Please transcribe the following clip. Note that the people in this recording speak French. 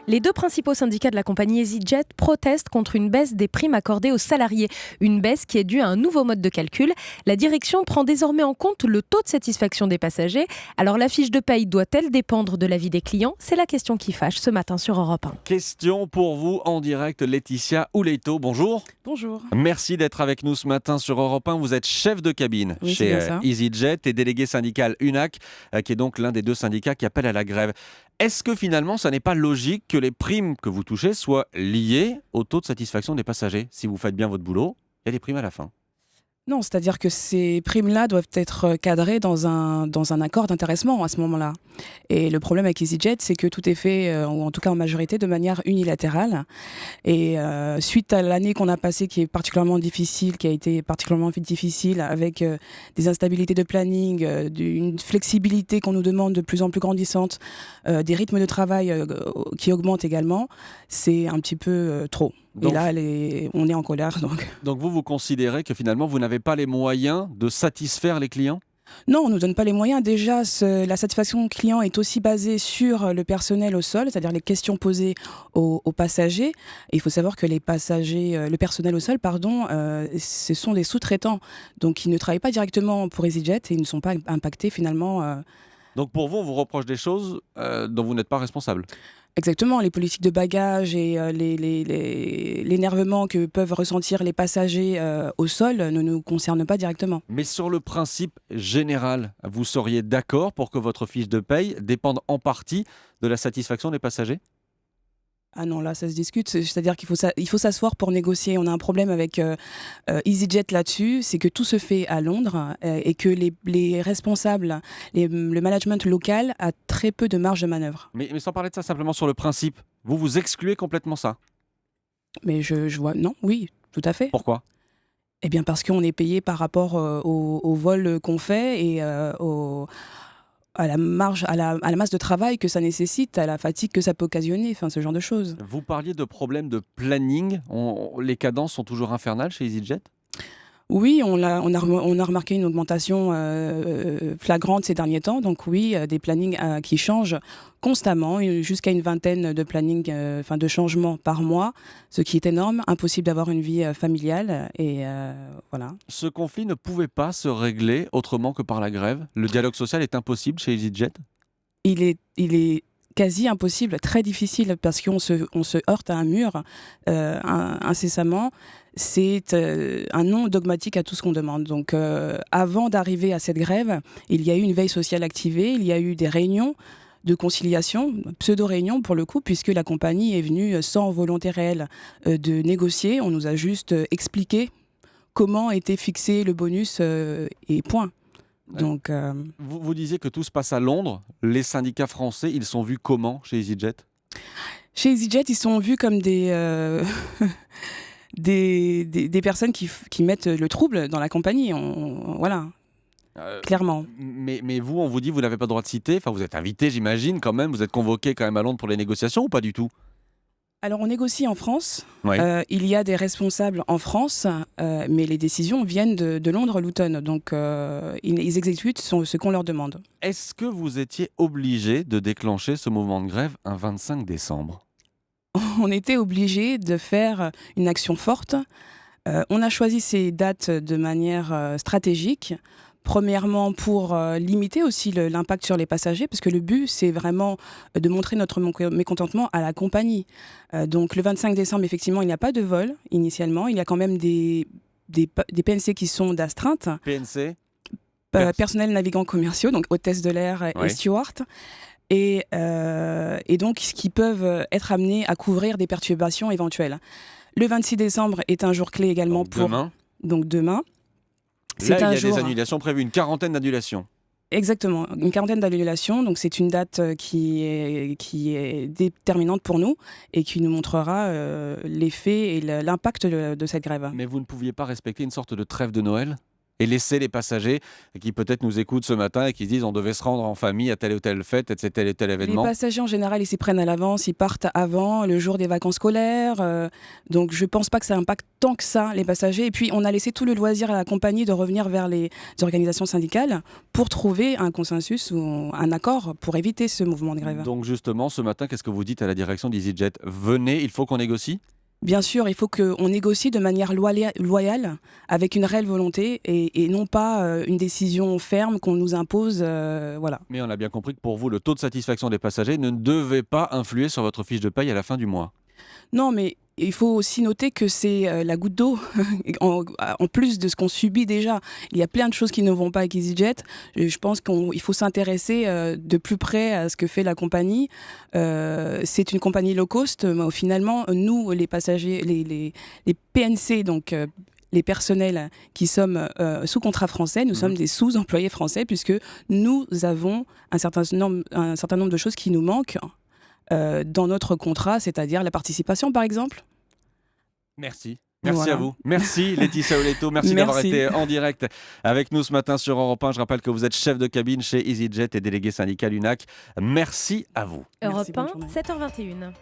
Les deux principaux syndicats de la compagnie EasyJet protestent contre une baisse des primes accordées aux salariés. Une baisse qui est due à un nouveau mode de calcul. La direction prend désormais en compte le taux de satisfaction des passagers. Alors la fiche de paye doit-elle dépendre de l'avis des clients ? C'est la question qui fâche ce matin sur Europe 1. Question pour vous en direct, Laetitia Ouleto. Bonjour. Bonjour. Merci d'être avec nous ce matin sur Europe 1. Vous êtes chef de cabine Oui, c'est bien chez ça. EasyJet et délégué syndical UNAC, qui est donc l'un des deux syndicats qui appelle à la grève. Est-ce que finalement, ça n'est pas logique que les primes que vous touchez soient liées au taux de satisfaction des passagers ? Si vous faites bien votre boulot, il y a des primes à la fin. Non, c'est-à-dire que ces primes-là doivent être cadrées dans un accord d'intéressement à ce moment-là. Et le problème avec EasyJet, c'est que tout est fait, ou en tout cas en majorité, de manière unilatérale. Et suite à l'année qu'on a passée, qui est particulièrement difficile, qui a été particulièrement difficile, avec des instabilités de planning, une flexibilité qu'on nous demande de plus en plus grandissante, des rythmes de travail qui augmentent également, c'est un petit peu trop. Donc- Et là, on est en colère. Donc vous considérez que finalement, vous n'avez pas les moyens de satisfaire les clients ? Non, on ne nous donne pas les moyens. Déjà, la satisfaction client est aussi basée sur le personnel au sol, c'est-à-dire les questions posées aux passagers. Et il faut savoir que les passagers, le personnel au sol, ce sont des sous-traitants. Donc, ils ne travaillent pas directement pour EasyJet et ils ne sont pas impactés finalement. Donc pour vous, on vous reproche des choses dont vous n'êtes pas responsable. Exactement, les politiques de bagages et l'énervement que peuvent ressentir les passagers au sol ne nous concernent pas directement. Mais sur le principe général, vous seriez d'accord pour que votre fiche de paye dépende en partie de la satisfaction des passagers ? Ah non, là, ça se discute. C'est-à-dire il faut s'asseoir pour négocier. On a un problème avec EasyJet là-dessus, c'est que tout se fait à Londres et que les responsables, le management local a très peu de marge de manœuvre. Mais sans parler de ça, simplement sur le principe, vous excluez complètement ça. Mais je vois... Non, oui, tout à fait. Pourquoi ? Eh bien, parce qu'on est payé par rapport au vol qu'on fait et à la marge, à la masse de travail que ça nécessite, à la fatigue que ça peut occasionner, enfin ce genre de choses. Vous parliez de problèmes de planning. Les cadences sont toujours infernales chez EasyJet ? Oui, on a remarqué une augmentation flagrante ces derniers temps. Donc oui, des plannings qui changent constamment, jusqu'à une vingtaine de plannings, de changements par mois, ce qui est énorme. Impossible d'avoir une vie familiale. Et voilà. Ce conflit ne pouvait pas se régler autrement que par la grève. Le dialogue social est impossible chez EasyJet ? Il est quasi impossible, très difficile, parce qu'on se heurte à un mur incessamment. C'est un non dogmatique à tout ce qu'on demande. Donc, avant d'arriver à cette grève, il y a eu une veille sociale activée, il y a eu des réunions de conciliation, pseudo-réunions pour le coup, puisque la compagnie est venue sans volonté réelle de négocier. On nous a juste expliqué comment était fixé le bonus et point. Donc, Vous disiez que tout se passe à Londres. Les syndicats français, ils sont vus comment chez EasyJet ? chez EasyJet, ils sont vus comme des personnes qui mettent le trouble dans la compagnie. Voilà, clairement. Mais vous, on vous dit, vous n'avez pas le droit de citer. Enfin, vous êtes invité, j'imagine, quand même. Vous êtes convoqué quand même à Londres pour les négociations ou pas du tout ? Alors, on négocie en France. Oui. Il y a des responsables en France, mais les décisions viennent de Londres-Luton. Donc, ils exécutent ce qu'on leur demande. Est-ce que vous étiez obligé de déclencher ce mouvement de grève un 25 décembre ? On était obligé de faire une action forte. On a choisi ces dates de manière stratégique. Premièrement, pour limiter aussi l'impact sur les passagers, parce que le but, c'est vraiment de montrer notre mécontentement à la compagnie. Donc, le 25 décembre, effectivement, il n'y a pas de vol initialement. Il y a quand même des PNC qui sont d'astreinte. PNC ? Personnel navigants commerciaux, donc hôtesse de l'air Ouais. et steward. Et donc, qui peuvent être amenés à couvrir des perturbations éventuelles. Le 26 décembre est un jour clé également Donc, demain. Donc demain. Là, il y a jour... des annulations prévues, une quarantaine d'annulations. Exactement, une quarantaine d'annulations. Donc c'est une date qui est déterminante pour nous et qui nous montrera l'effet et l'impact de cette grève. Mais vous ne pouviez pas respecter une sorte de trêve de Noël ? et laisser les passagers qui peut-être nous écoutent ce matin et qui se disent on devait se rendre en famille à telle ou telle fête, tel et tel Les événement. passagers, en général, ils s'y prennent à l'avance, ils partent avant, le jour des vacances scolaires. Donc, je ne pense pas que ça impacte tant que ça les passagers. Et puis, on a laissé tout le loisir à la compagnie de revenir vers les organisations syndicales pour trouver un consensus ou un accord pour éviter ce mouvement de grève. Donc justement, ce matin, qu'est-ce que vous dites à la direction d'EasyJet? Venez, il faut qu'on négocie? Bien sûr, il faut qu'on négocie de manière loyale, avec une réelle volonté et non pas une décision ferme qu'on nous impose. Voilà. Mais on a bien compris que pour vous, le taux de satisfaction des passagers ne devait pas influer sur votre fiche de paye à la fin du mois. Non, mais il faut aussi noter que c'est la goutte d'eau en plus de ce qu'on subit déjà. Il y a plein de choses qui ne vont pas avec EasyJet. Je pense qu'il faut s'intéresser de plus près à ce que fait la compagnie. C'est une compagnie low cost, mais finalement, nous, les passagers, les PNC, donc les personnels qui sommes sous contrat français, nous sommes des sous-employés français puisque nous avons un certain nombre de choses qui nous manquent dans notre contrat, c'est-à-dire la participation par exemple. Merci. Merci Voilà. à vous. Merci Laetitia Oletto. Merci d'avoir été en direct avec nous ce matin sur Europe 1. Je rappelle que vous êtes chef de cabine chez EasyJet et délégué syndical UNAC. Merci à vous. Europe bonne 1, journée. 7h21.